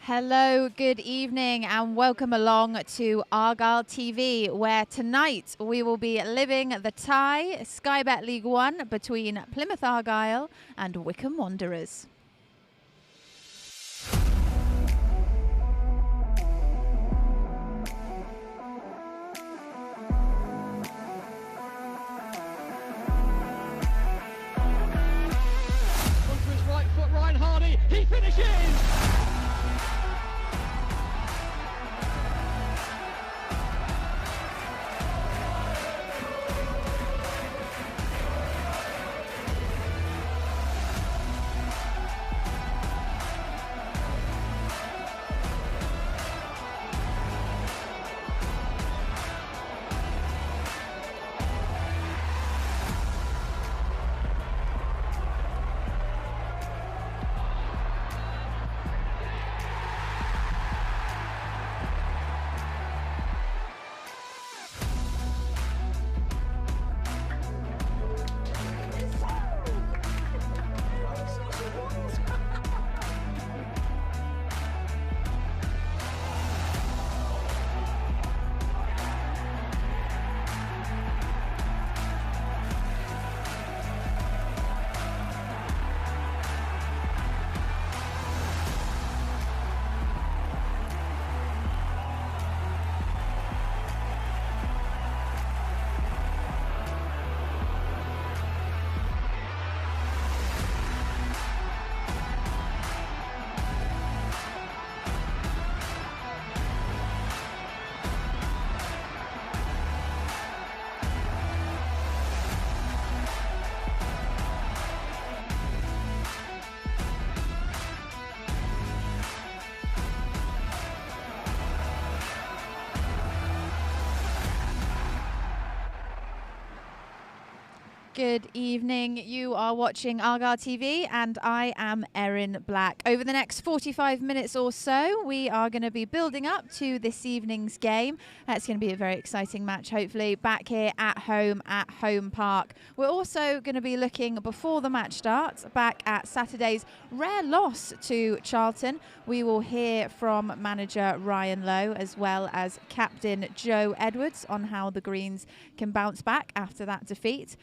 Hello, good evening, and welcome along to Argyle TV, where tonight we will be living the tie Sky Bet League One between Plymouth Argyle and Wycombe Wanderers. Onto his right foot, Ryan Hardy, he finishes! Good evening. You are watching Argyle TV and I am Erin Black. Over the next 45 minutes or so, we are going to be building up to this evening's game. It's going to be a very exciting match, hopefully, back here at Home Park. We're also going to be looking before the match starts back at Saturday's rare loss to Charlton. We will hear from manager Ryan Lowe as well as captain Joe Edwards on how the Greens can bounce back after that defeat.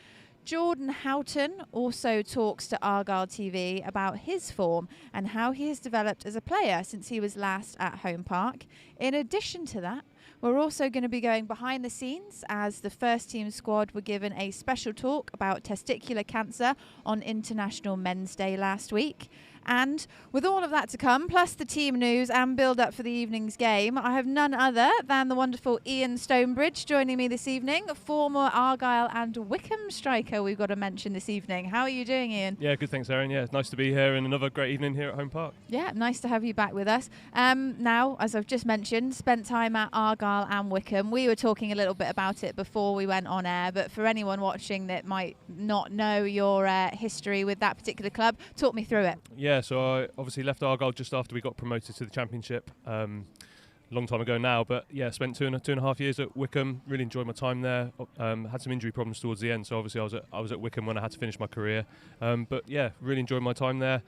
Jordan Houghton also talks to Argyle TV about his form and how he has developed as a player since he was last at Home Park. In addition to that, we're also going to be going behind the scenes as the first team squad were given a special talk about testicular cancer on International Men's Day last week. And with all of that to come, plus the team news and build up for the evening's game, I have none other than the wonderful Ian Stonebridge joining me this evening, former Argyle and Wycombe striker we've got to mention this evening. How are you doing, Ian? Yeah, good, thanks, Erin. Yeah, it's nice to be here and another great evening here at Home Park. Yeah, nice to have you back with us. Now, as I've just mentioned, spent time at Argyle and Wycombe. We were talking a little bit about it before we went on air, but for anyone watching that might not know your history with that particular club, talk me through it. Yeah, so I obviously left Argyle just after we got promoted to the Championship, long time ago now, but yeah, spent two and a half years at Wycombe. Really enjoyed my time there. Had some injury problems towards the end, so obviously I was at Wycombe when I had to finish my career. But yeah, really enjoyed my time there.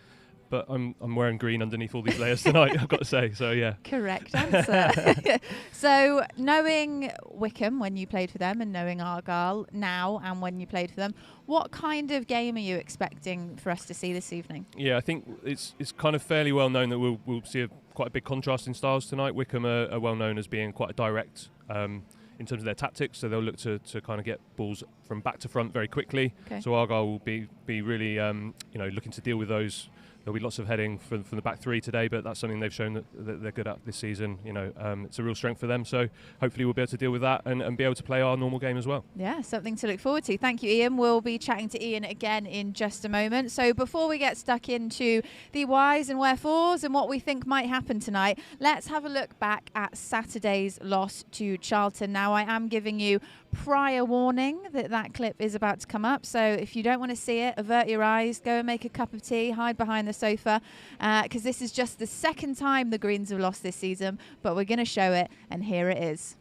But I'm wearing green underneath all these layers tonight, I've got to say, so yeah. Correct answer. So knowing Wycombe when you played for them and knowing Argyle now and when you played for them, what kind of game are you expecting for us to see this evening? Yeah, I think it's kind of fairly well known that we'll see quite a big contrast in styles tonight. Wycombe are well known as being quite a direct in terms of their tactics, so they'll look to kind of get balls from back to front very quickly. Okay. So Argyle will be really looking to deal with those. There'll be lots of heading from the back three today, but that's something they've shown that they're good at this season. It's a real strength for them. So hopefully we'll be able to deal with that and be able to play our normal game as well. Yeah, something to look forward to. Thank you, Ian. We'll be chatting to Ian again in just a moment. So before we get stuck into the whys and wherefores and what we think might happen tonight, let's have a look back at Saturday's loss to Charlton. Now, I am giving you prior warning that clip is about to come up. So if you don't want to see it, avert your eyes, go and make a cup of tea, hide behind the sofa, because this is just the second time the Greens have lost this season, but we're going to show it, and here it is.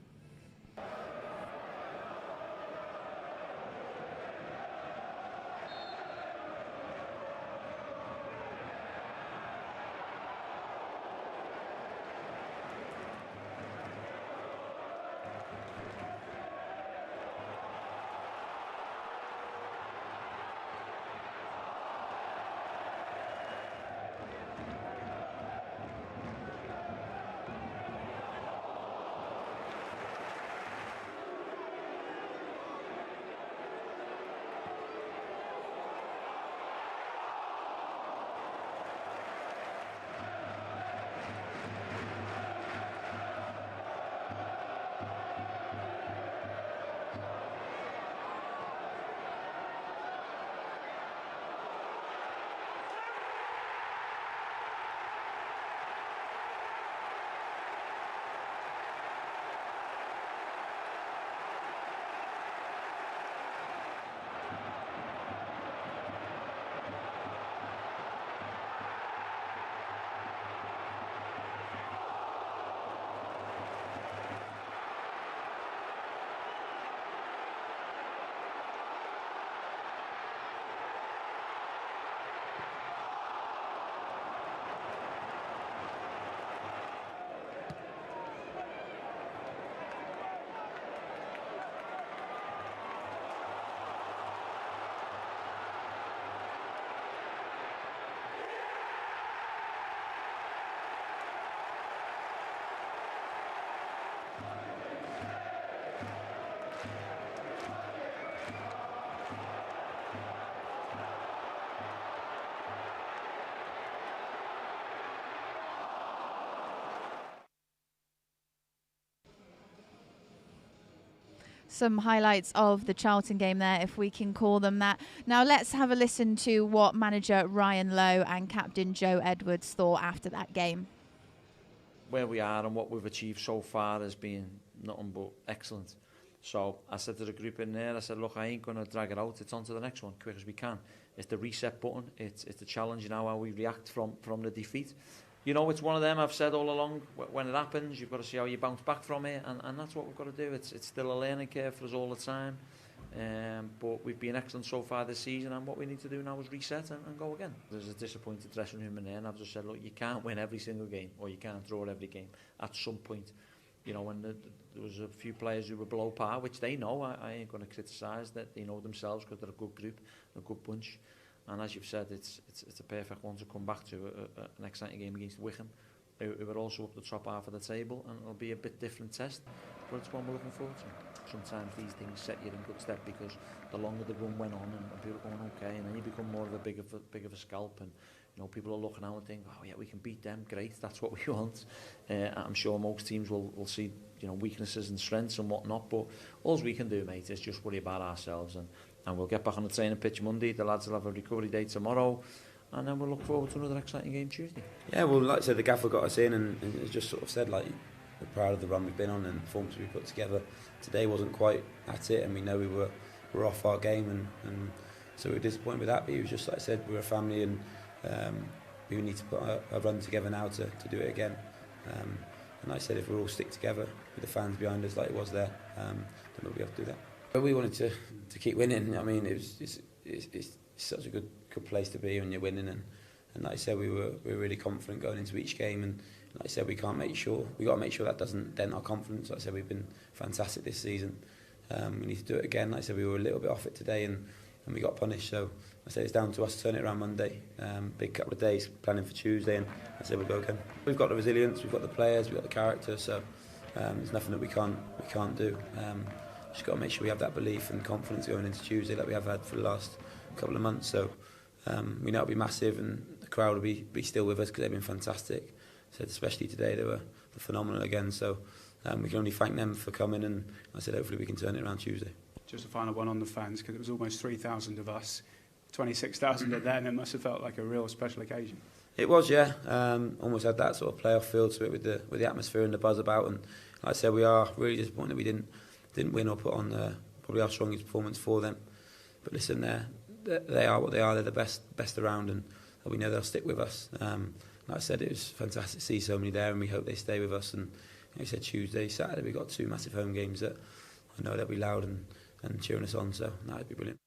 some highlights of the Charlton game there, if we can call them that. Now let's have a listen to what manager Ryan Lowe and captain Joe Edwards thought after that game. Where we are and what we've achieved so far has been nothing but excellent. So I said to the group in there, I said, look, I ain't going to drag it out. It's on to the next one, quick as we can. It's the reset button. It's the challenge now, how we react from the defeat. You know, it's one of them, I've said all along, when it happens, you've got to see how you bounce back from it, and that's what we've got to do. It's still a learning curve for us all the time, but we've been excellent so far this season, and what we need to do now is reset and go again. There's a disappointed dressing room in there, and I've just said, look, you can't win every single game, or you can't draw every game at some point. You know, when there was a few players who were below par, which they know, I ain't going to criticise that. They know themselves because they're a good group, a good bunch. And as you've said, it's a perfect one to come back to, an exciting game against Wycombe, who are also up the top half of the table, and it'll be a bit different test, but it's one we're looking forward to. Sometimes these things set you in good step, because the longer the run went on and people are going okay, and then you become more of a big of a scalp, and you know, people are looking out and think, oh yeah, we can beat them, great, that's what we want. I'm sure most teams will see, you know, weaknesses and strengths and whatnot, but all we can do, mate, is just worry about ourselves, and we'll get back on the training pitch Monday. The lads will have a recovery day tomorrow, and then we'll look forward to another exciting game Tuesday. Yeah, well, like I said, the gaffer got us in, and it's just sort of said, like, we're proud of the run we've been on and the performance we put together. Today wasn't quite at it, and we know we were off our game, and so we were disappointed with that. But it was just like I said, we're a family, and we need to put a run together now to do it again. And like I said, if we all stick together with the fans behind us like it was there, then we'll be able to do that. But we wanted to keep winning. I mean, it's such a good place to be when you're winning, and like I said, we were really confident going into each game, and like I said, we got to make sure that doesn't dent our confidence. Like I said, we've been fantastic this season. We need to do it again. Like I said, we were a little bit off it today, and we got punished. So I said it's down to us to turn it around Monday. Big couple of days planning for Tuesday, and I said we'll go again. We've got the resilience, we've got the players, we've got the character. So there's nothing that we can't do. Just got to make sure we have that belief and confidence going into Tuesday that we have had for the last couple of months. So we know it'll be massive, and the crowd will be still with us because they've been fantastic. So especially today, they were phenomenal again. So we can only thank them for coming, and I said hopefully we can turn it around Tuesday. Just a final one on the fans, because it was almost 3,000 of us, 26,000 at then. It must have felt like a real special occasion. It was, yeah. Almost had that sort of playoff feel to it with the atmosphere and the buzz about. And like I said, we are really disappointed that we didn't win or put on probably our strongest performance for them. But listen, they are what they are. They're the best around, and we know they'll stick with us. Like I said, it was fantastic to see so many there, and we hope they stay with us. And like I said, Tuesday, Saturday, we've got 2 massive home games that I know they'll be loud and cheering us on, so that'd be brilliant.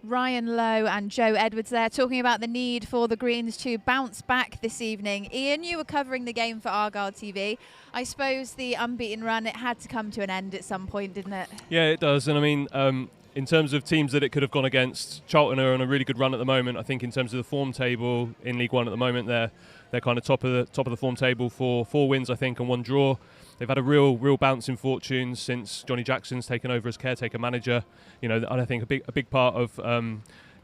Ryan Lowe and Joe Edwards there talking about the need for the Greens to bounce back this evening. Ian, you were covering the game for Argyle TV. I suppose the unbeaten run, it had to come to an end at some point, didn't it? Yeah, it does. And I mean, in terms of teams that it could have gone against, Charlton are on a really good run at the moment. I think in terms of the form table in League One at the moment, they're kind of top of the form table for 4 wins, I think, and 1 draw. They've had a real bounce in fortunes since Johnny Jackson's taken over as caretaker manager. You know, and I think a big part of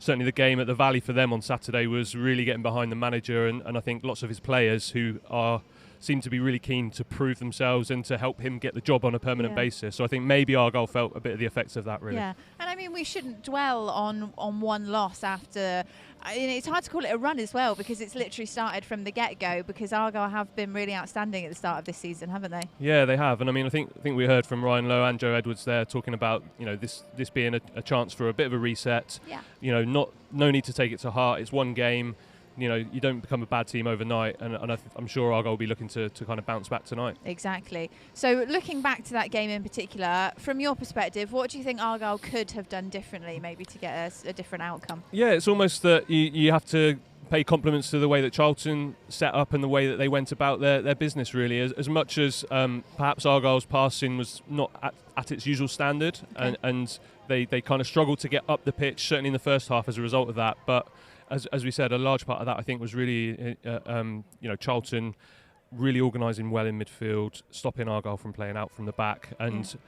certainly the game at the Valley for them on Saturday was really getting behind the manager, and I think lots of his players who seem to be really keen to prove themselves and to help him get the job on a permanent basis. So I think maybe Argyle felt a bit of the effects of that, really. Yeah, and I mean, we shouldn't dwell on one loss after. It's hard to call it a run as well, because it's literally started from the get-go, because Argyle have been really outstanding at the start of this season, haven't they? Yeah, they have. And I mean, I think we heard from Ryan Lowe and Joe Edwards there talking about, you know, this being a chance for a bit of a reset. Yeah. You know, no need to take it to heart. It's one game. You know, you don't become a bad team overnight, and I'm sure Argyle will be looking to kind of bounce back tonight. Exactly. So looking back to that game in particular, from your perspective, what do you think Argyle could have done differently, maybe to get a different outcome? Yeah, it's almost that you have to pay compliments to the way that Charlton set up and the way that they went about their business, really. As much as perhaps Argyle's passing was not at its usual standard, okay. and they kind of struggled to get up the pitch, certainly in the first half as a result of that. But as we said, a large part of that, I think, was really, Charlton really organising well in midfield, stopping Argyle from playing out from the back, and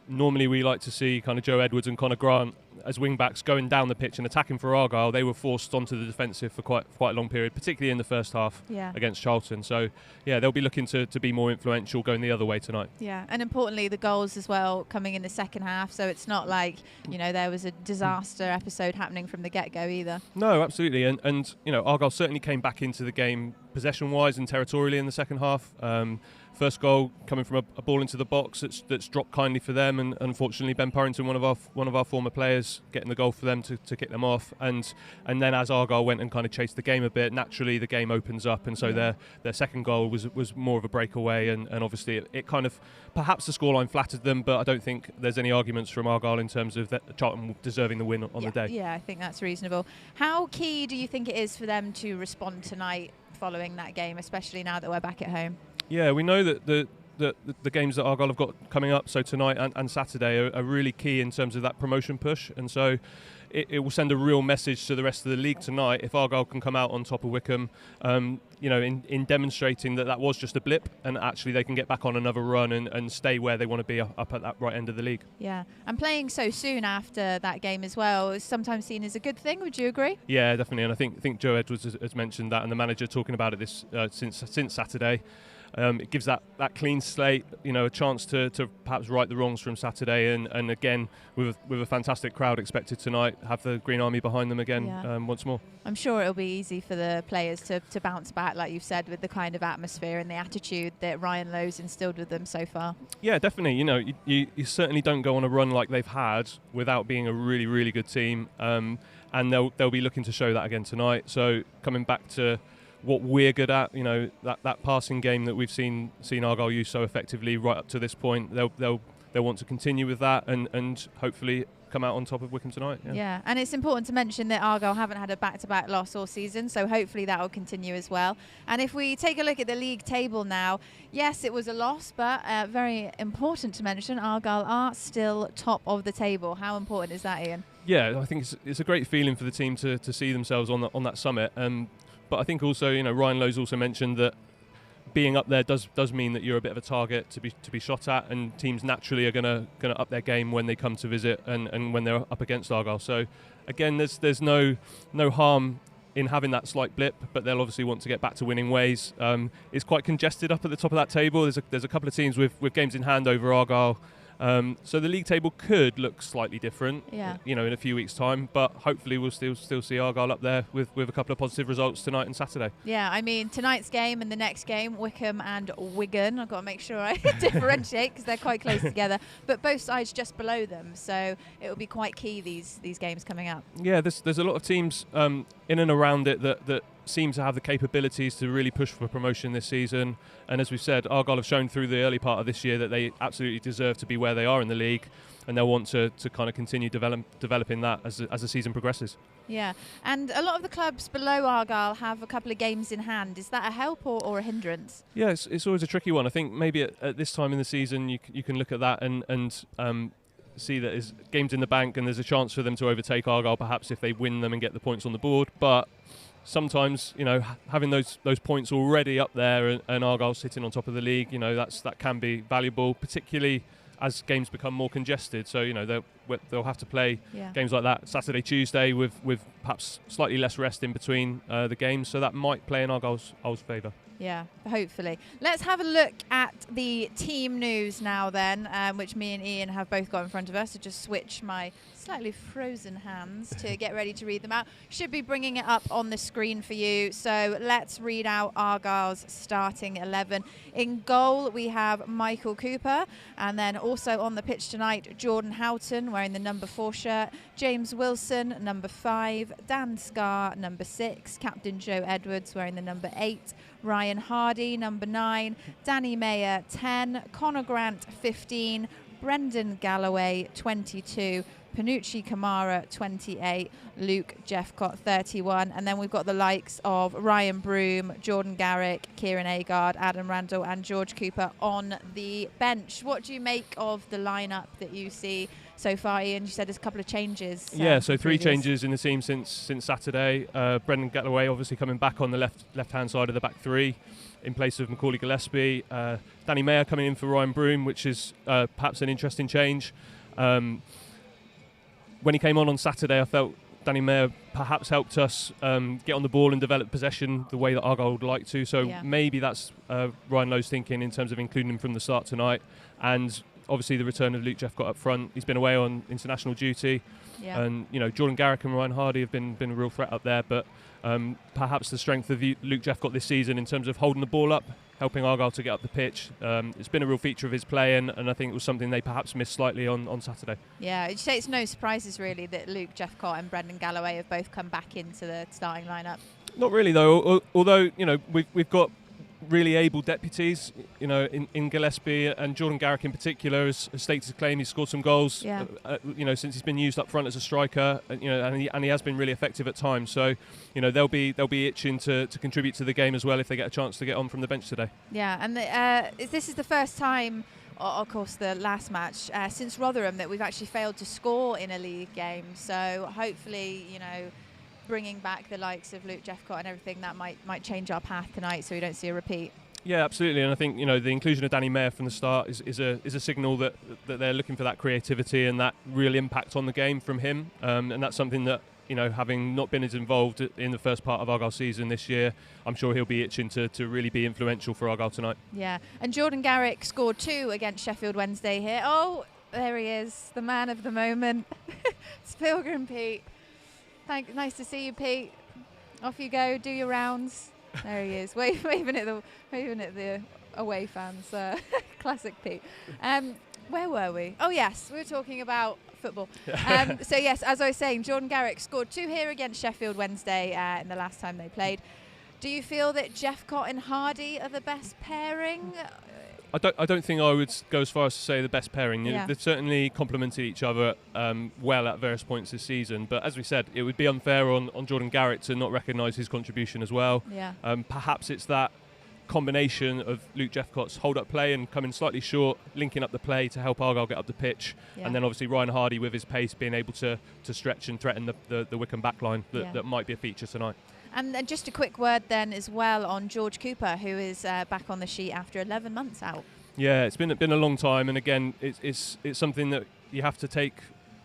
normally we like to see kind of Joe Edwards and Connor Grant as wing-backs going down the pitch and attacking for Argyle. They were forced onto the defensive for quite a long period, particularly in the first half against Charlton. So, yeah, they'll be looking to be more influential going the other way tonight. Yeah, and importantly, the goals as well coming in the second half. So it's not like, there was a disaster episode happening from the get-go either. No, absolutely. And Argyle certainly came back into the game possession-wise and territorially in the second half. First goal coming from a ball into the box that's dropped kindly for them, and unfortunately Ben Purrington, one of our former players, getting the goal for them to kick them off. And then as Argyle went and kind of chased the game a bit, naturally the game opens up, and so their second goal was more of a breakaway, and obviously it kind of, perhaps the scoreline flattered them, but I don't think there's any arguments from Argyle in terms of Charlton deserving the win on the day. Yeah, I think that's reasonable. How key do you think it is for them to respond tonight following that game, especially now that we're back at home? Yeah, we know that the games that Argyle have got coming up, so tonight and Saturday, are really key in terms of that promotion push, and so it will send a real message to the rest of the league tonight if Argyle can come out on top of Wycombe, in demonstrating that was just a blip, and actually they can get back on another run and stay where they want to be up at that right end of the league. Yeah, and playing so soon after that game as well is sometimes seen as a good thing. Would you agree? Yeah, definitely, and I think Joe Edwards has mentioned that, and the manager talking about it since Saturday. It gives that clean slate, a chance to perhaps right the wrongs from Saturday, and again with a fantastic crowd expected tonight, have the Green Army behind them again once more. I'm sure it'll be easy for the players to bounce back, like you've said, with the kind of atmosphere and the attitude that Ryan Lowe's instilled with them so far. Yeah, definitely. You certainly don't go on a run like they've had without being a really, really good team, and they'll be looking to show that again tonight. So coming back to what we're good at, that passing game that we've seen Argyle use so effectively right up to this point, they'll want to continue with that and hopefully come out on top of Wycombe tonight. Yeah, and it's important to mention that Argyle haven't had a back-to-back loss all season, so hopefully that will continue as well. And if we take a look at the league table now, yes, it was a loss, but very important to mention, Argyle are still top of the table. How important is that, Ian? Yeah, I think it's a great feeling for the team to see themselves on that summit. But I think also, Ryan Lowe's also mentioned that being up there does mean that you're a bit of a target to be shot at, and teams naturally are going to up their game when they come to visit and when they're up against Argyle. So again, there's no harm in having that slight blip, but they'll obviously want to get back to winning ways. It's quite congested up at the top of that table. There's a couple of teams with games in hand over Argyle. So the league table could look slightly different, in a few weeks' time, but hopefully we'll still see Argyle up there with a couple of positive results tonight and Saturday. Yeah, I mean, tonight's game and the next game, Wycombe and Wigan, I've got to make sure I differentiate because they're quite close together, but both sides just below them, so it will be quite key, these games coming up. Yeah, there's a lot of teams in and around it that seem to have the capabilities to really push for promotion this season, and as we've said, Argyle have shown through the early part of this year that they absolutely deserve to be where they are in the league, and they'll want to kind of continue developing that as the season progresses. Yeah, and a lot of the clubs below Argyle have a couple of games in hand. Is that a help or a hindrance? Yeah, it's always a tricky one. I think maybe at this time in the season you can look at that and see that there's games in the bank and there's a chance for them to overtake Argyle perhaps if they win them and get the points on the board, but sometimes, having those points already up there and Argyle sitting on top of the league, that can be valuable, particularly as games become more congested. So, they'll have to play games like that Saturday, Tuesday with perhaps slightly less rest in between the games. So that might play in Argyle's favour. Yeah, hopefully. Let's have a look at the team news now then, which me and Ian have both got in front of us. So just switch my slightly frozen hands to get ready to read them out. Should be bringing it up on the screen for you. So let's read out Argyle's starting 11. In goal, we have Michael Cooper. And then also on the pitch tonight, Jordan Houghton wearing the number 4 shirt. James Wilson, number 5. Dan Scarr, number 6. Captain Joe Edwards wearing the number 8. Ryan Hardy, number 9, Danny Mayer, 10, Connor Grant, 15, Brendan Galloway, 22, Panucci Kamara, 28, Luke Jeffcott, 31, and then we've got the likes of Ryan Broom, Jordan Garrick, Kieran Agard, Adam Randall and George Cooper on the bench. What do you make of the lineup that you see so far. Ian, you said there's a couple of changes. Yeah, so 3 previous. changes in the team since Saturday. Brendan Galloway obviously coming back on the left-hand side of the back 3 in place of Macaulay Gillespie. Danny Mayer coming in for Ryan Broom, which is perhaps an interesting change. When he came on Saturday, I felt Danny Mayer perhaps helped us get on the ball and develop possession the way that Argyle would like to. So maybe that's Ryan Lowe's thinking in terms of including him from the start tonight. And obviously the return of Luke Jeffcott up front. He's been away on international duty. Yeah. And, Jordan Garrick and Ryan Hardy have been a real threat up there. But perhaps the strength of Luke Jeffcott this season in terms of holding the ball up, helping Argyle to get up the pitch. It's been a real feature of his play, and I think it was something they perhaps missed slightly on Saturday. Yeah, you'd say it's no surprises really that Luke Jeffcott and Brendan Galloway have both come back into the starting lineup. Not really, though. Although we've got really able deputies. In Gillespie and Jordan Garrick in particular has stated his claim. He's scored some goals. Yeah. Since he's been used up front as a striker. And he has been really effective at times. So they'll be itching to contribute to the game as well if they get a chance to get on from the bench today. Yeah, and this is the first time, of course, the last match since Rotherham that we've actually failed to score in a league game. So hopefully, bringing back the likes of Luke Jeffcott and everything, that might change our path tonight, so we don't see a repeat. Yeah, absolutely, and I think the inclusion of Danny Mayer from the start is a signal that they're looking for that creativity and that real impact on the game from him, and that's something that having not been as involved in the first part of Argyle season this year, I'm sure he'll be itching to really be influential for Argyle tonight. Yeah, and Jordan Garrick scored 2 against Sheffield Wednesday here. Oh, there he is, the man of the moment. It's Pilgrim Pete. Nice to see you, Pete. Off you go, do your rounds. There he is, waving at the away fans. Classic Pete. Where were we? Oh yes, we were talking about football. So yes, as I was saying, Jordan Garrick scored 2 here against Sheffield Wednesday in the last time they played. Do you feel that Jeffcott and Hardy are the best pairing? I don't think I would go as far as to say the best pairing. They've certainly complemented each other well at various points this season. But as we said, it would be unfair on Jordan Garrick to not recognise his contribution as well. Yeah. Perhaps it's that combination of Luke Jeffcott's hold-up play and coming slightly short, linking up the play to help Argyle get up the pitch. Yeah. And then obviously Ryan Hardy with his pace being able to stretch and threaten the Wycombe backline that might be a feature tonight. And just a quick word then as well on George Cooper, who is back on the sheet after 11 months out. Yeah, it's been a long time, and again, it's something that you have to take,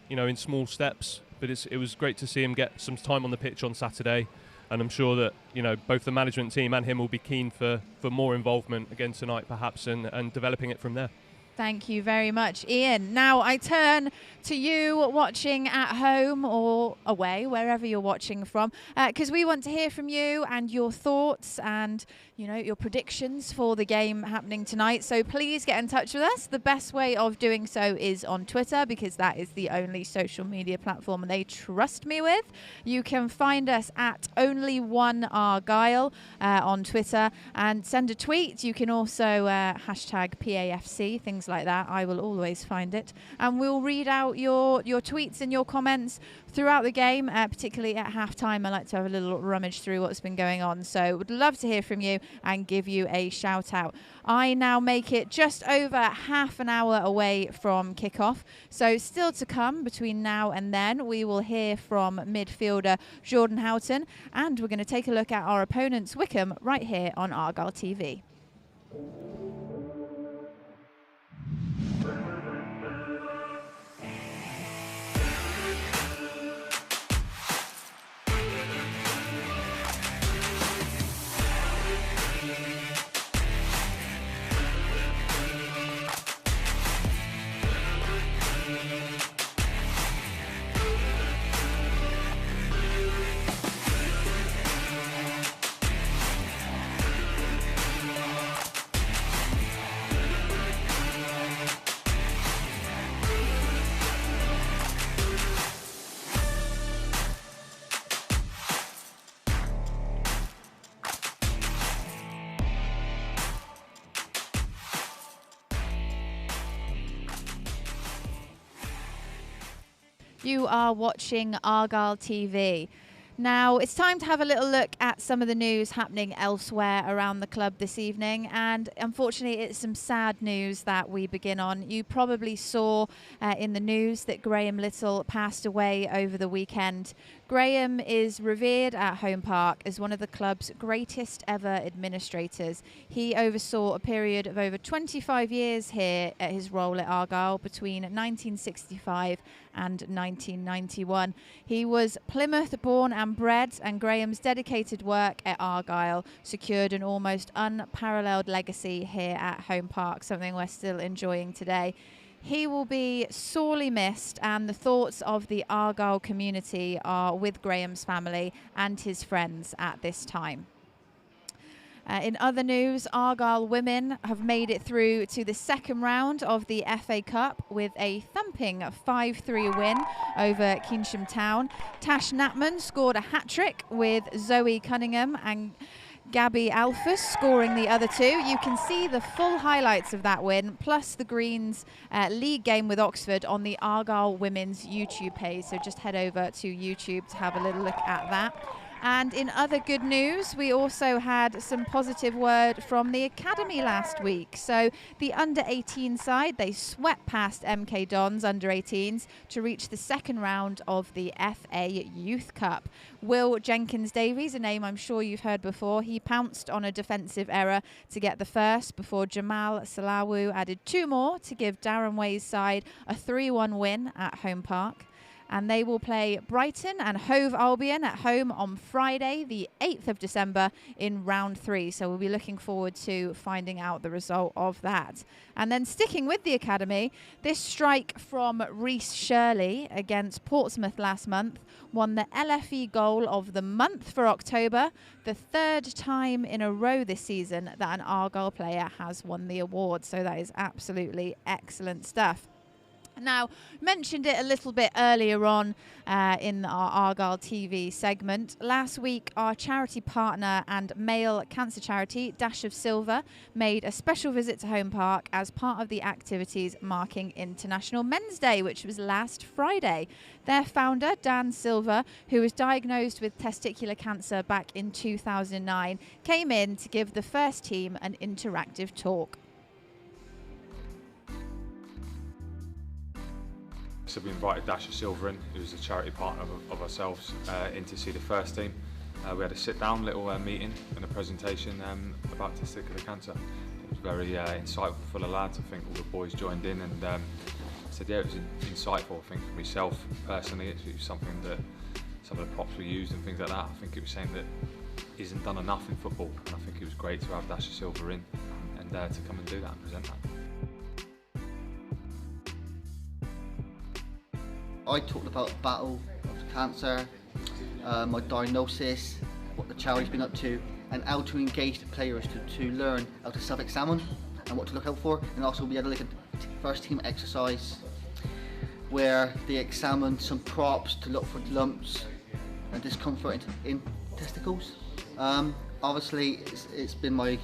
in small steps. But it was great to see him get some time on the pitch on Saturday, and I'm sure that both the management team and him will be keen for more involvement again tonight, perhaps, and developing it from there. Thank you very much, Ian. Now I turn to you watching at home or away, wherever you're watching from, because we want to hear from you and your thoughts and your predictions for the game happening tonight. So please get in touch with us. The best way of doing so is on Twitter, because that is the only social media platform they trust me with. You can find us at only1Argyle on Twitter and send a tweet. You can also hashtag PAFC, things like that. I will always find it, and we'll read out your tweets and your comments throughout the game, particularly at half-time. I like to have a little rummage through what's been going on, so would love to hear from you and give you a shout out. I now make it just over half an hour away from kickoff, so still to come between now and then. We will hear from midfielder Jordan Houghton, and we're going to take a look at our opponents Wycombe right here on Argyle TV. You are watching Argyle TV. Now, it's time to have a little look at some of the news happening elsewhere around the club this evening. And unfortunately, it's some sad news that we begin on. You probably saw in the news that Graham Little passed away over the weekend. Graham is revered at Home Park as one of the club's greatest ever administrators. He oversaw a period of over 25 years here at his role at Argyle between 1965 and 1991. He was Plymouth born and bred, and Graham's dedicated work at Argyle secured an almost unparalleled legacy here at Home Park, something we're still enjoying today. He will be sorely missed, and the thoughts of the Argyle community are with Graham's family and his friends at this time. In other news, Argyle women have made it through to the second round of the FA Cup with a thumping 5-3 win over Keynsham Town. Tash Natman scored a hat-trick with Zoe Cunningham and Gabby Alphus scoring the other two. You can see the full highlights of that win, plus the Greens league game with Oxford on the Argyle Women's YouTube page. So just head over to YouTube to have a little look at that. And in other good news, we also had some positive word from the academy last week. So the under-18 side, they swept past MK Dons under-18s to reach the second round of the FA Youth Cup. Will Jenkins-Davies, a name I'm sure you've heard before, he pounced on a defensive error to get the first before Jamal Salawu added two more to give Darren Way's side a 3-1 win at Home Park. And they will play Brighton and Hove Albion at home on Friday, the 8th of December in round 3. So we'll be looking forward to finding out the result of that. And then sticking with the academy, this strike from Reece Shirley against Portsmouth last month won the LFE goal of the month for October, the third time in a row this season that an Argyle player has won the award. So that is absolutely excellent stuff. Now, mentioned it a little bit earlier on in our Argyle TV segment. Last week, our charity partner and male cancer charity, Dash of Silver, made a special visit to Home Park as part of the activities marking International Men's Day, which was last Friday. Their founder, Dan Silver, who was diagnosed with testicular cancer back in 2009, came in to give the first team an interactive talk. So we invited Dash of Silver in, who's a charity partner of ourselves, in to see the first team. We had a sit-down little meeting and a presentation about testicular cancer. It was very insightful for the lads. I think all the boys joined in and said, yeah, it was insightful. I think for myself personally, it was something that some of the props were used and things like that. I think it was saying that isn't done enough in football, and I think it was great to have Dash of Silver in and to come and do that and present that. I talked about the battle of cancer, my diagnosis, what the charity's been up to, and how to engage the players to learn how to self-examine and what to look out for. And also we had like a first team exercise where they examined some props to look for lumps and discomfort in testicles. Obviously it's been my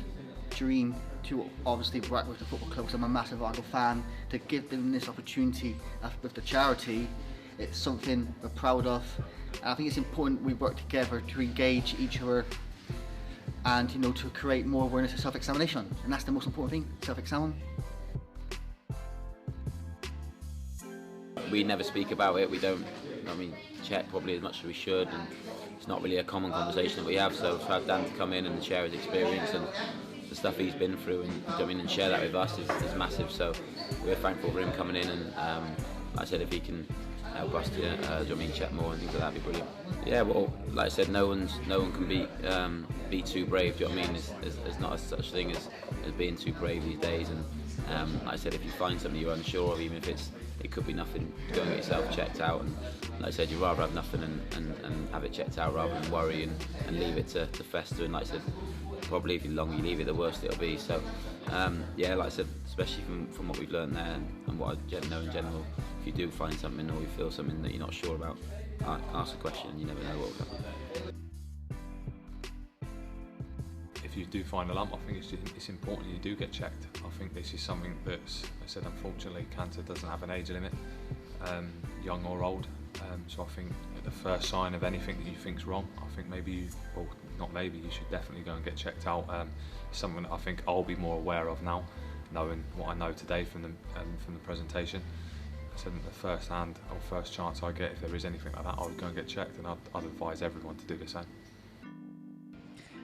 dream to obviously work with the football club because I'm a massive Argyle fan, to give them this opportunity with the charity. It's something we're proud of, and I think it's important we work together to engage each other and, you know, to create more awareness of self-examination, and that's the most important thing, self-examine. We never speak about it. We don't, check probably as much as we should, and it's not really a common conversation that we have. So to have Dan to come in and share his experience and the stuff he's been through, and share that with us is massive. So we're thankful for him coming in, and like I said, if he can help us to chat more and things like that, would be brilliant. Yeah, well, like I said, no one can be too brave. Do you know what I mean? There's not a such thing as being too brave these days. And like I said, if you find something you're unsure of, even if it could be nothing, go and get yourself checked out. And like I said, you'd rather have nothing and have it checked out rather than worry and leave it to fester. And like I said, probably if the longer you leave it, the worse it'll be. So yeah, like I said, especially from what we've learned there and what I know in general, if you do find something or you feel something that you're not sure about, ask a question. You never know what will happen. If you do find a lump, I think it's important you do get checked. I think this is something that's, I said, unfortunately, cancer doesn't have an age limit, young or old. So I think at the first sign of anything that you think's wrong, I think you should definitely go and get checked out. It's something that I think I'll be more aware of now, knowing what I know today from the presentation. So the first hand or first chance I get, if there is anything like that, I would go and get checked, and I'd advise everyone to do the same.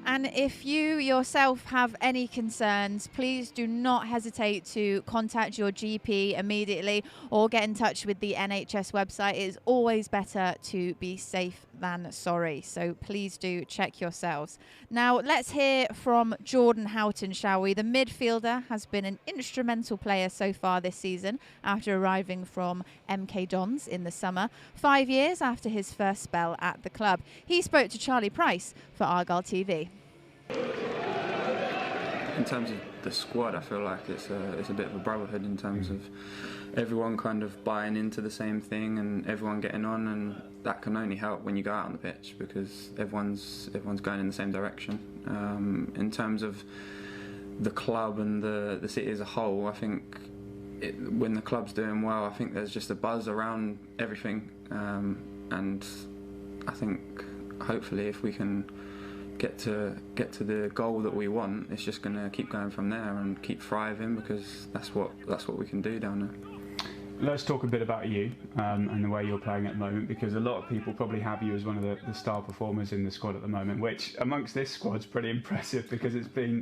And if you yourself have any concerns, please do not hesitate to contact your GP immediately or get in touch with the NHS website. It is always better to be safe than sorry, so please do check yourselves. Now let's hear from Jordan Houghton, shall we? The midfielder has been an instrumental player so far this season after arriving from MK Dons in the summer, 5 years after his first spell at the club. He spoke to Charlie Price for Argyle TV. In terms of the squad, I feel like it's a bit of a brotherhood in terms of everyone kind of buying into the same thing and everyone getting on, and that can only help when you go out on the pitch because everyone's going in the same direction. In terms of the club and the city as a whole, I think when the club's doing well, I think there's just a buzz around everything, and I think hopefully if we can get to the goal that we want, it's just going to keep going from there and keep thriving, because that's what we can do down there. Let's talk a bit about you and the way you're playing at the moment, because a lot of people probably have you as one of the star performers in the squad at the moment, which amongst this squad's pretty impressive because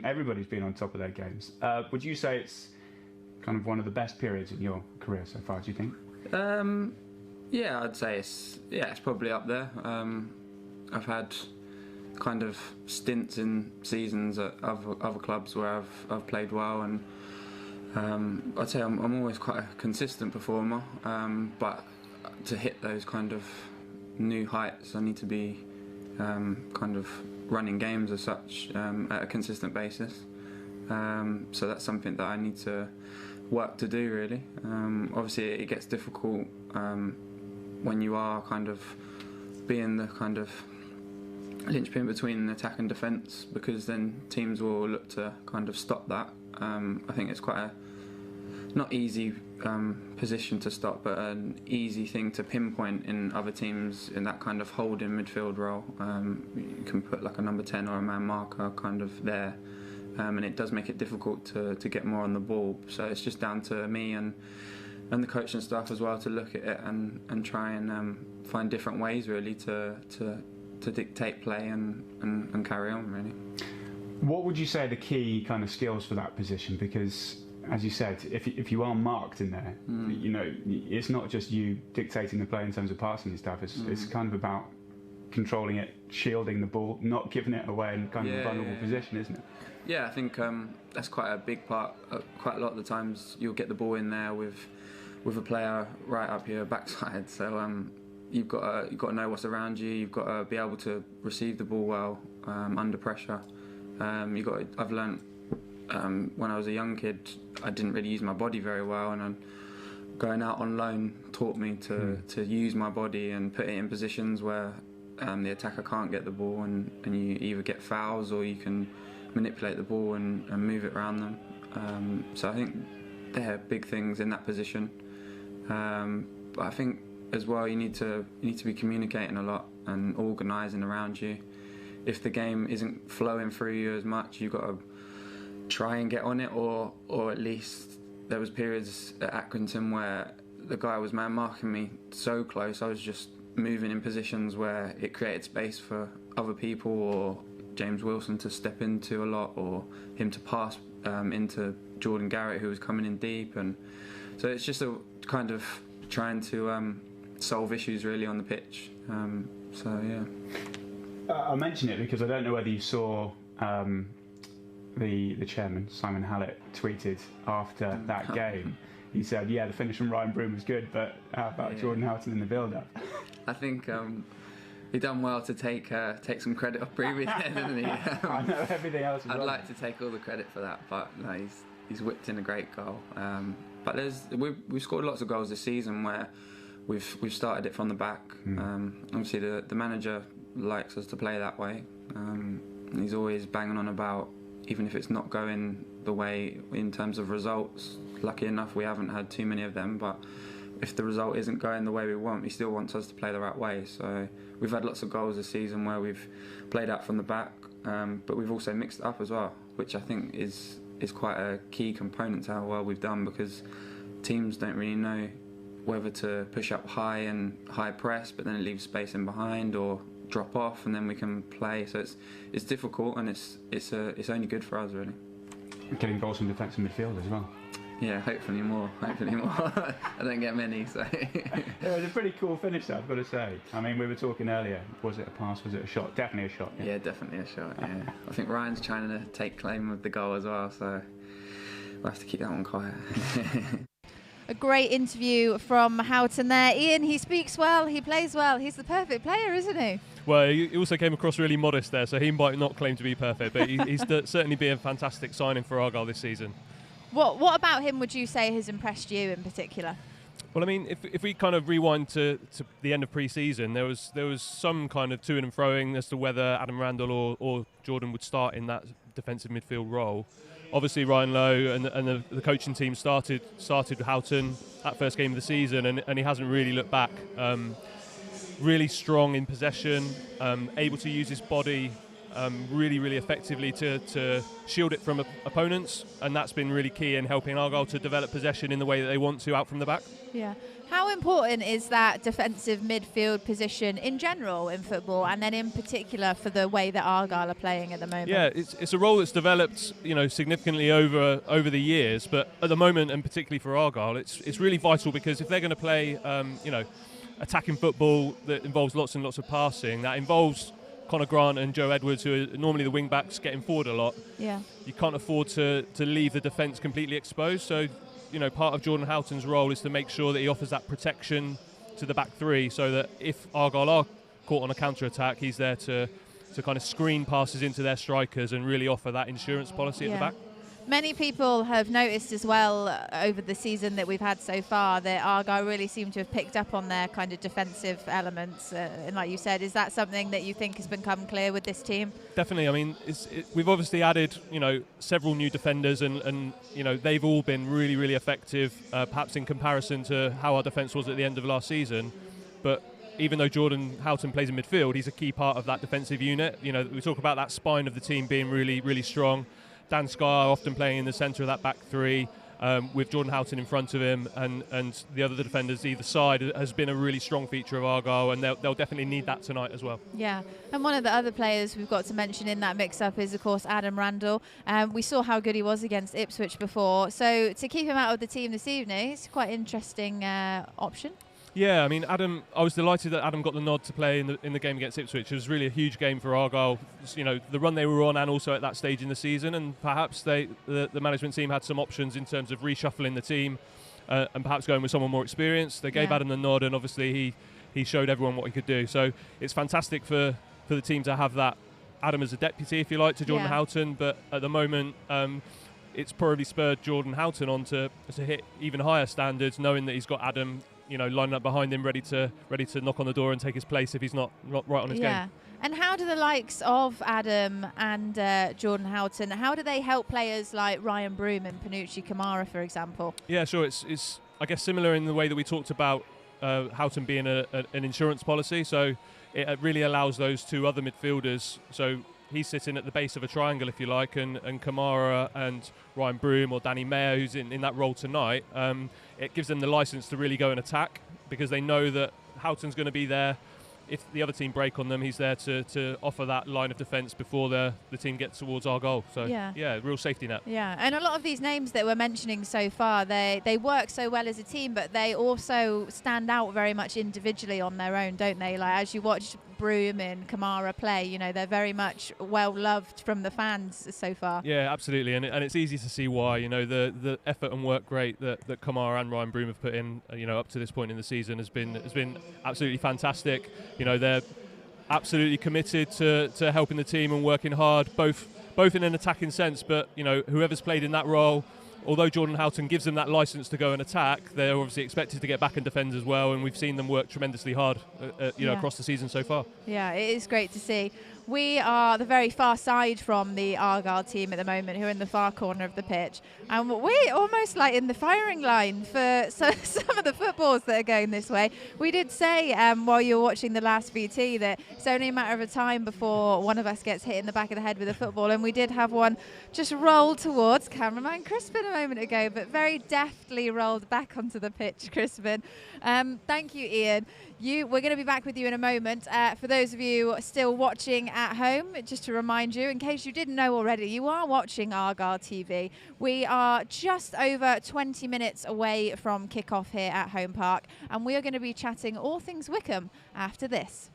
everybody's been on top of their games. Would you say it's kind of one of the best periods in your career so far, do you think? Yeah, I'd say it's probably up there. I've had kind of stints in seasons at other clubs where I've played well, and I'd say I'm always quite a consistent performer, but to hit those kind of new heights I need to be kind of running games as such at a consistent basis, so that's something that I need to work to do really. Obviously it gets difficult when you are kind of being the kind of linchpin between attack and defence, because then teams will look to kind of stop that. I think it's quite a not easy position to stop, but an easy thing to pinpoint in other teams in that kind of holding midfield role. You can put like a number 10 or a man marker kind of there, and it does make it difficult to get more on the ball. So it's just down to me and the coaching staff as well to look at it and try and find different ways really to dictate play and carry on really. What would you say are the key kind of skills for that position? Because as you said, if you are marked in there, you know, it's not just you dictating the play in terms of passing and stuff. It's kind of about controlling it, shielding the ball, not giving it away in kind of a vulnerable position, isn't it? Yeah, I think that's quite a big part. Quite a lot of the times you'll get the ball in there with a player right up your backside. So you've got to know what's around you. You've got to be able to receive the ball well under pressure. I've learnt when I was a young kid, I didn't really use my body very well, and going out on loan taught me to use my body and put it in positions where the attacker can't get the ball, and you either get fouls or you can manipulate the ball and move it around them. So I think they're big things in that position. But I think as well you need to be communicating a lot and organising around you. If the game isn't flowing through you as much, you've got to try and get on it, or at least there was periods at Accrington where the guy was man marking me so close, I was just moving in positions where it created space for other people, or James Wilson to step into a lot, or him to pass into Jordan Garrett who was coming in deep, and so it's just a kind of trying to solve issues really on the pitch. So yeah. I mention it because I don't know whether you saw the chairman, Simon Hallett, tweeted after that game. He said, yeah, the finish from Ryan Broom was good, but how about Jordan Houghton in the build-up? I think he done well to take some credit off previous there, didn't he? I know everything else. I'd like to take all the credit for that, but no, he's whipped in a great goal. But we've scored lots of goals this season where we've started it from the back. Obviously, the manager likes us to play that way. He's always banging on about, even if it's not going the way in terms of results. Lucky enough, we haven't had too many of them, but if the result isn't going the way we want, he still wants us to play the right way. So we've had lots of goals this season where we've played out from the back, but we've also mixed it up as well, which I think is quite a key component to how well we've done, because teams don't really know whether to push up high and high press, but then it leaves space in behind, or drop off and then we can play. So it's difficult, and it's only good for us, really. Getting goals from defensive midfield as well. Yeah, hopefully more. I don't get many, so. It was a pretty cool finish, though, I've got to say. I mean, we were talking earlier. Was it a pass? Was it a shot? Definitely a shot. Yeah, definitely a shot. Yeah, I think Ryan's trying to take claim of the goal as well, so we'll have to keep that one quiet. A great interview from Houghton there. Ian, he speaks well, he plays well. He's the perfect player, isn't he? Well, he also came across really modest there, so he might not claim to be perfect, but he's certainly been a fantastic signing for Argyle this season. What about him would you say has impressed you in particular? Well, I mean, if we kind of rewind to the end of pre-season, there was some kind of to and froing as to whether Adam Randall or Jordan would start in that defensive midfield role. Obviously, Ryan Lowe and the coaching team started with Houghton that first game of the season, and he hasn't really looked back. Really strong in possession, able to use his body really, really effectively to shield it from opponents, and that's been really key in helping Argyle to develop possession in the way that they want to out from the back. Yeah. How important is that defensive midfield position in general in football, and then in particular for the way that Argyle are playing at the moment? Yeah, it's a role that's developed, significantly over the years, but at the moment, and particularly for Argyle, it's really vital, because if they're going to play, attacking football that involves lots and lots of passing, that involves Connor Grant and Joe Edwards, who are normally the wing backs getting forward a lot. Yeah. You can't afford to leave the defence completely exposed. So, part of Jordan Houghton's role is to make sure that he offers that protection to the back three, so that if Argyle are caught on a counter-attack, he's there to kind of screen passes into their strikers and really offer that insurance policy at the back. Many people have noticed as well over the season that we've had so far that Argyle really seem to have picked up on their kind of defensive elements. And like you said, is that something that you think has become clear with this team? Definitely. I mean, we've obviously added, several new defenders, and they've all been really, really effective, perhaps in comparison to how our defence was at the end of last season. But even though Jordan Houghton plays in midfield, he's a key part of that defensive unit. We talk about that spine of the team being really, really strong. Dan Scar often playing in the centre of that back three, with Jordan Houghton in front of him, and the other defenders either side has been a really strong feature of Argyle, and they'll definitely need that tonight as well. Yeah, and one of the other players we've got to mention in that mix-up is, of course, Adam Randall. We saw how good he was against Ipswich before, so to keep him out of the team this evening, it's quite an interesting option. Yeah, I mean, I was delighted that Adam got the nod to play in the game against Ipswich. It was really a huge game for Argyle, the run they were on, and also at that stage in the season. And perhaps the management team had some options in terms of reshuffling the team and perhaps going with someone more experienced. They gave Adam the nod, and obviously he showed everyone what he could do. So it's fantastic for the team to have that Adam as a deputy, if you like, to Jordan Houghton. But at the moment, it's probably spurred Jordan Houghton on to hit even higher standards, knowing that he's got Adam lining up behind him, ready to knock on the door and take his place if he's not right on his game. And how do the likes of Adam and Jordan Houghton, how do they help players like Ryan Broom and Panucci Kamara, for example? Yeah, sure. It's I guess similar in the way that we talked about Houghton being an insurance policy. So it really allows those two other midfielders. So he's sitting at the base of a triangle, if you like, and Kamara and Ryan Broom or Danny Mayer, who's in that role tonight, it gives them the licence to really go and attack, because they know that Houghton's going to be there. If the other team break on them, he's there to offer that line of defence before the team gets towards our goal. So, real safety net. Yeah, and a lot of these names that we're mentioning so far, they work so well as a team, but they also stand out very much individually on their own, don't they? Like, as you watch Broom and Kamara play, they're very much well loved from the fans so far. Yeah, absolutely, and it's easy to see why. The effort and work rate that Kamara and Ryan Broom have put in, up to this point in the season has been absolutely fantastic. They're absolutely committed to helping the team and working hard, both in an attacking sense, but whoever's played in that role, although Jordan Houghton gives them that licence to go and attack, they're obviously expected to get back and defend as well, and we've seen them work tremendously hard across the season so far. Yeah, it is great to see. We are the very far side from the Argyle team at the moment, who are in the far corner of the pitch. And we're almost like in the firing line for some of the footballs that are going this way. We did say while you were watching the last VT that it's only a matter of a time before one of us gets hit in the back of the head with a football, and we did have one just roll towards cameraman Crispin a moment ago, but very deftly rolled back onto the pitch, Crispin. Thank you, Ian. We're going to be back with you in a moment. For those of you still watching at home, just to remind you, in case you didn't know already, you are watching Argyle TV. We are just over 20 minutes away from kickoff here at Home Park, and we are going to be chatting all things Wycombe after this.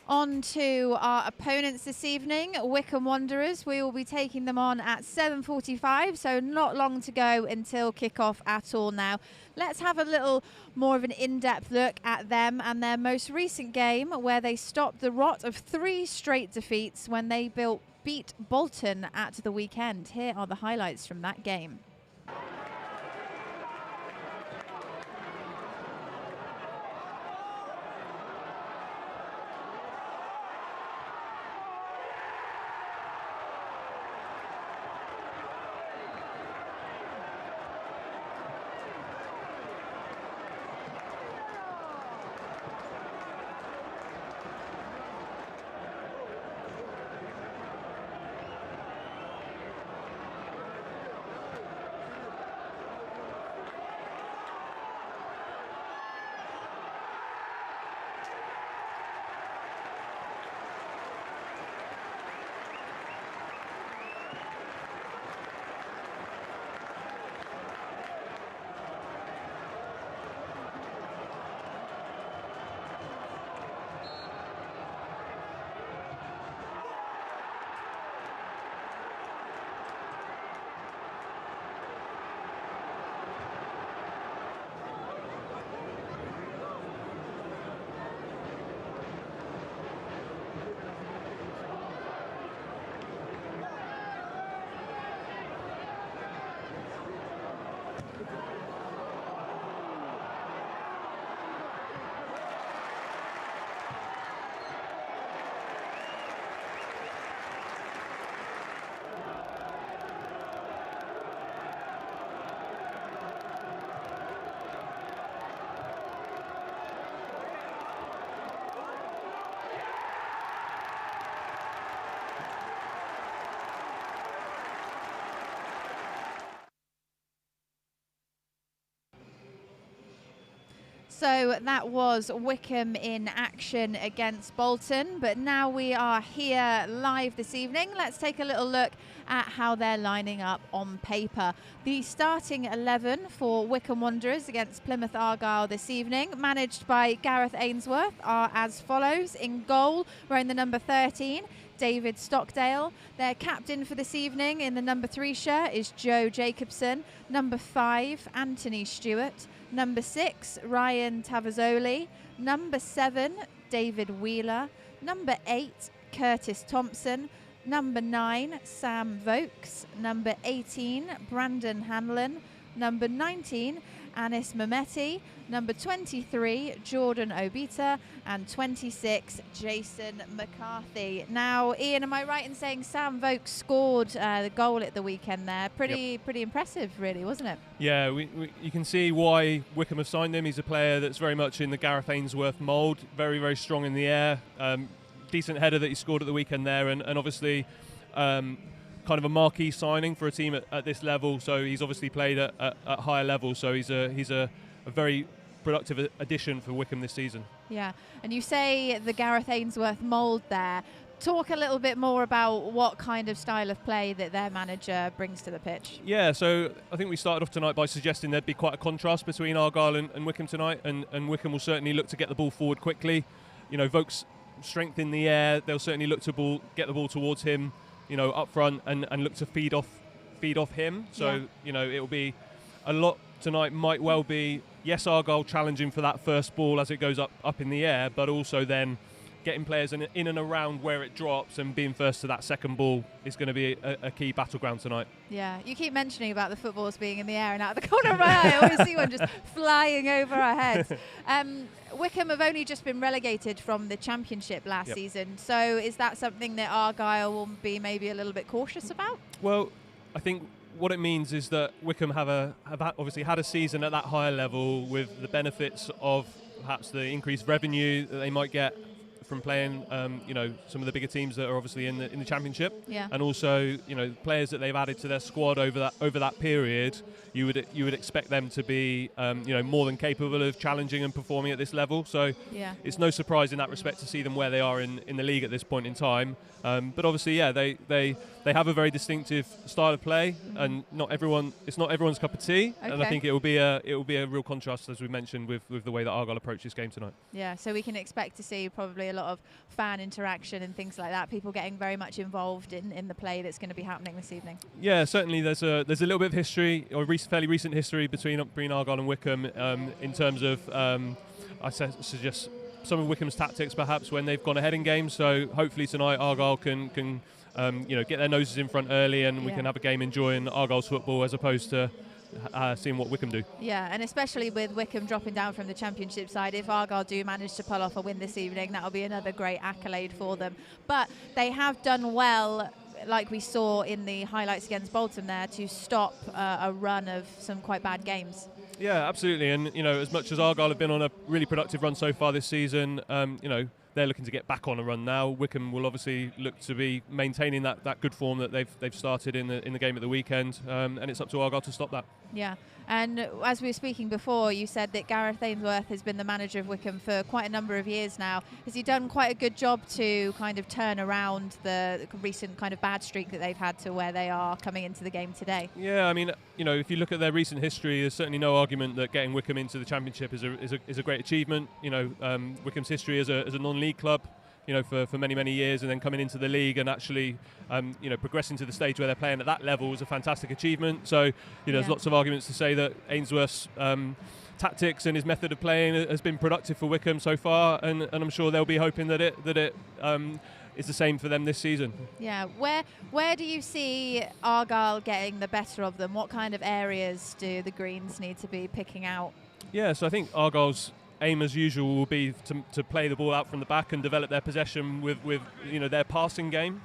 On to our opponents this evening, Wycombe Wanderers. We will be taking them on at 7:45, so not long to go until kick-off at all now. Let's have a little more of an in-depth look at them and their most recent game, where they stopped the rot of 3 straight defeats when they beat Bolton at the weekend. Here are the highlights from that game. So that was Wycombe in action against Bolton, but now we are here live this evening. Let's take a little look at how they're lining up on paper. The starting 11 for Wycombe Wanderers against Plymouth Argyle this evening, managed by Gareth Ainsworth, are as follows. In goal, wearing the number 13, David Stockdale. Their captain for this evening in the number 3 shirt is Joe Jacobson. Number 5, Anthony Stewart. Number 6, Ryan Tavazzoli. Number 7, David Wheeler. Number 8, Curtis Thompson. Number 9, Sam Vokes. Number 18, Brandon Hanlon. Number 19, Anis Mehmeti. Number 23, Jordan Obita. And 26, Jason McCarthy. Now, Ian, am I right in saying Sam Vokes scored the goal at the weekend there? Pretty impressive, really, wasn't it? Yeah, you can see why Wycombe have signed him. He's a player that's very much in the Gareth Ainsworth mould, very, very strong in the air. Decent header that he scored at the weekend there, and obviously kind of a marquee signing for a team at this level. So he's obviously played at higher levels. So he's a very productive addition for Wycombe this season. Yeah, and you say the Gareth Ainsworth mould there. Talk a little bit more about what kind of style of play that their manager brings to the pitch. Yeah, so I think we started off tonight by suggesting there'd be quite a contrast between Argyle and Wycombe tonight, and Wycombe will certainly look to get the ball forward quickly. You know, Vok's strength in the air, they'll certainly look to get the ball towards him, you know, up front, and look to feed off him. So, you know, it'll be a lot tonight, might well be, yes, Argyle challenging for that first ball as it goes up in the air, but also then getting players in and around where it drops, and being first to that second ball is going to be a key battleground tonight. Yeah, you keep mentioning about the footballs being in the air and out of the corner of my eye. I always see one just flying over our heads. Wycombe have only just been relegated from the Championship last season, so is that something that Argyle will be maybe a little bit cautious about? Well, I think what it means is that Wycombe have obviously had a season at that higher level, with the benefits of perhaps the increased revenue that they might get from playing, you know, some of the bigger teams that are obviously in the Championship, and also, you know, players that they've added to their squad over that period. You would expect them to be, you know, more than capable of challenging and performing at this level. So it's no surprise in that respect to see them where they are in the league at this point in time. But obviously, they have a very distinctive style of play, and it's not everyone's cup of tea. Okay. And I think it will be a real contrast, as we mentioned, with the way that Argyle approach this game tonight. Yeah, so we can expect to see probably a lot of fan interaction and things like that. People getting very much involved in the play that's going to be happening this evening. Yeah, certainly there's a little bit of history, or fairly recent history between Argyle and Wycombe in terms of I suggest some of Wycombe's tactics perhaps when they've gone ahead in games. So hopefully tonight Argyle can you know, get their noses in front early, and we can have a game enjoying Argyle's football as opposed to seeing what Wycombe do. Yeah, and especially with Wycombe dropping down from the Championship side, if Argyle do manage to pull off a win this evening, that'll be another great accolade for them. But they have done well, like we saw in the highlights against Bolton there, to stop a run of some quite bad games. Yeah, absolutely. And, you know, as much as Argyle have been on a really productive run so far this season, you know, they're looking to get back on a run now. Wycombe will obviously look to be maintaining that good form that they've started in the game at the weekend, and it's up to Argyle to stop that. Yeah, and as we were speaking before, you said that Gareth Ainsworth has been the manager of Wycombe for quite a number of years now. Has he done quite a good job to kind of turn around the recent kind of bad streak that they've had to where they are coming into the game today? Yeah, I mean, you know, if you look at their recent history, there's certainly no argument that getting Wycombe into the Championship is a great achievement. You know, Wycombe's history as a non-league club, you know, for many years, and then coming into the league and actually, you know, progressing to the stage where they're playing at that level is a fantastic achievement. So, you know, there's lots of arguments to say that Ainsworth's tactics and his method of playing has been productive for Wycombe so far, and I'm sure they'll be hoping that it is the same for them this season. Yeah, where do you see Argyle getting the better of them? What kind of areas do the Greens need to be picking out? Yeah, so I think Argyle's aim, as usual, will be to play the ball out from the back and develop their possession with you know, their passing game.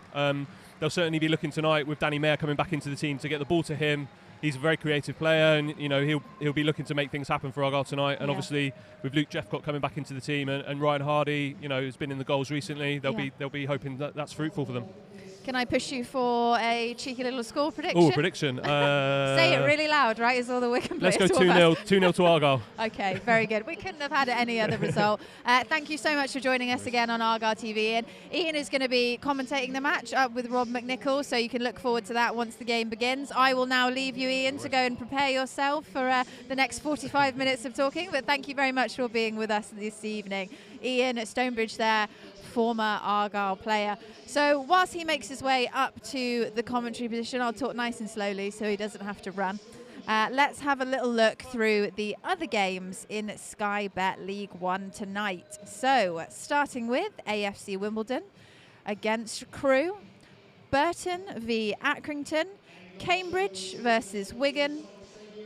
They'll certainly be looking tonight with Danny Mayer coming back into the team to get the ball to him. He's a very creative player, and you know, he'll be looking to make things happen for Argyle tonight. And obviously with Luke Jeffcott coming back into the team, and Ryan Hardy, you know, has been in the goals recently, they'll be hoping that that's fruitful for them. Can I push you for a cheeky little score prediction? Oh, prediction. Say it really loud, right? Is all the Wycombe players. Let's go 2-0 to Argyle. Okay, very good. We couldn't have had any other result. Thank you so much for joining us again on Argyle TV. And Ian is going to be commentating the match up with Rob McNichol, so you can look forward to that once the game begins. I will now leave you, Ian, to go and prepare yourself for the next 45 minutes of talking. But thank you very much for being with us this evening. Ian at Stonebridge there, former Argyle player. So whilst he makes his way up to the commentary position, I'll talk nice and slowly so he doesn't have to run. Let's have a little look through the other games in Sky Bet League One tonight. So starting with AFC Wimbledon against Crewe, Burton v Accrington, Cambridge versus Wigan,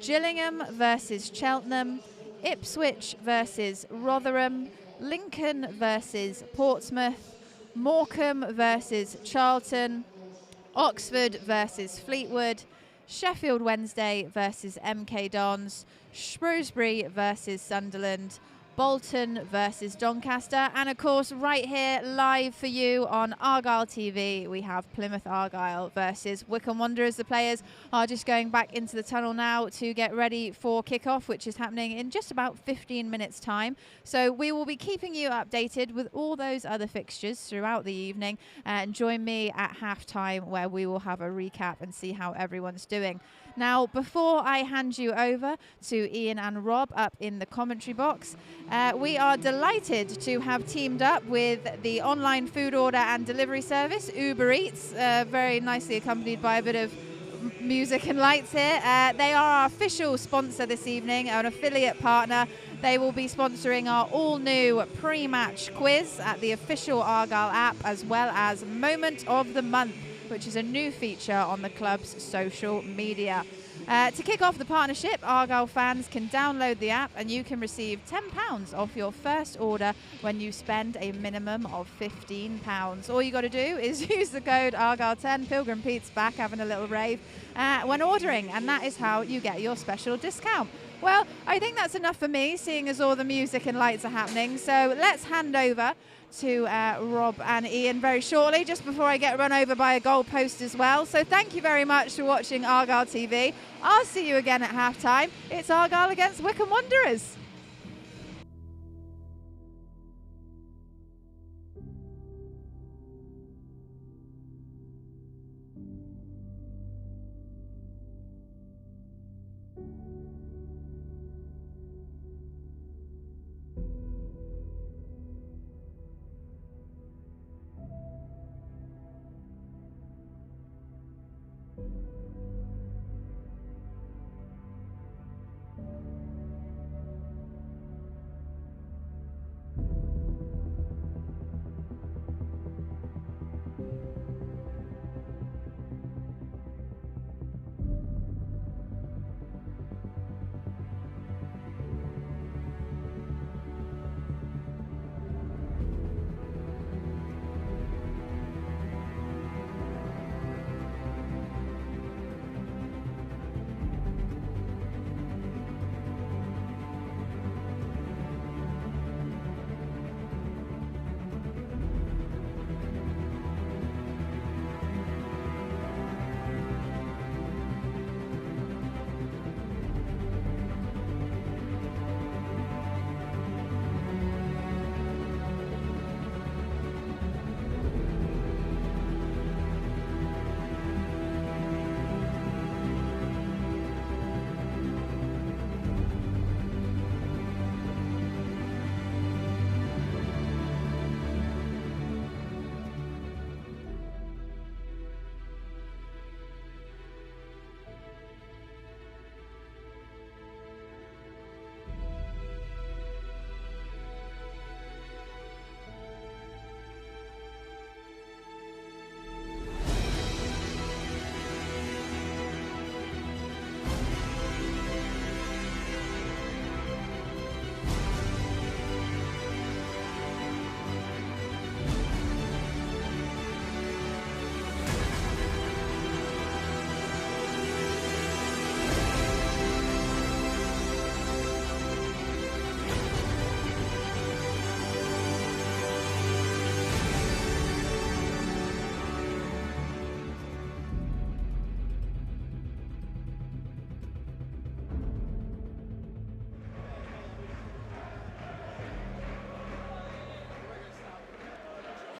Gillingham versus Cheltenham, Ipswich versus Rotherham, Lincoln versus Portsmouth, Morecambe versus Charlton, Oxford versus Fleetwood, Sheffield Wednesday versus MK Dons, Shrewsbury versus Sunderland, Bolton versus Doncaster. And of course, right here live for you on Argyle TV, we have Plymouth Argyle versus Wycombe Wanderers. The players are just going back into the tunnel now to get ready for kickoff, which is happening in just about 15 minutes time. So we will be keeping you updated with all those other fixtures throughout the evening, and join me at halftime where we will have a recap and see how everyone's doing. Now, before I hand you over to Ian and Rob up in the commentary box, we are delighted to have teamed up with the online food order and delivery service, Uber Eats, very nicely accompanied by a bit of music and lights here. They are our official sponsor this evening, an affiliate partner. They will be sponsoring our all-new pre-match quiz at the official Argyle app, as well as Moment of the Month, which is a new feature on the club's social media. To kick off the partnership, Argyle fans can download the app and you can receive £10 off your first order when you spend a minimum of £15. All you got to do is use the code Argyle10, Pilgrim Pete's back having a little rave, when ordering, and that is how you get your special discount. Well, I think that's enough for me, seeing as all the music and lights are happening. So let's hand over to Rob and Ian very shortly, just before I get run over by a goalpost as well. So thank you very much for watching Argyle TV. I'll see you again at halftime. It's Argyle against Wycombe Wanderers.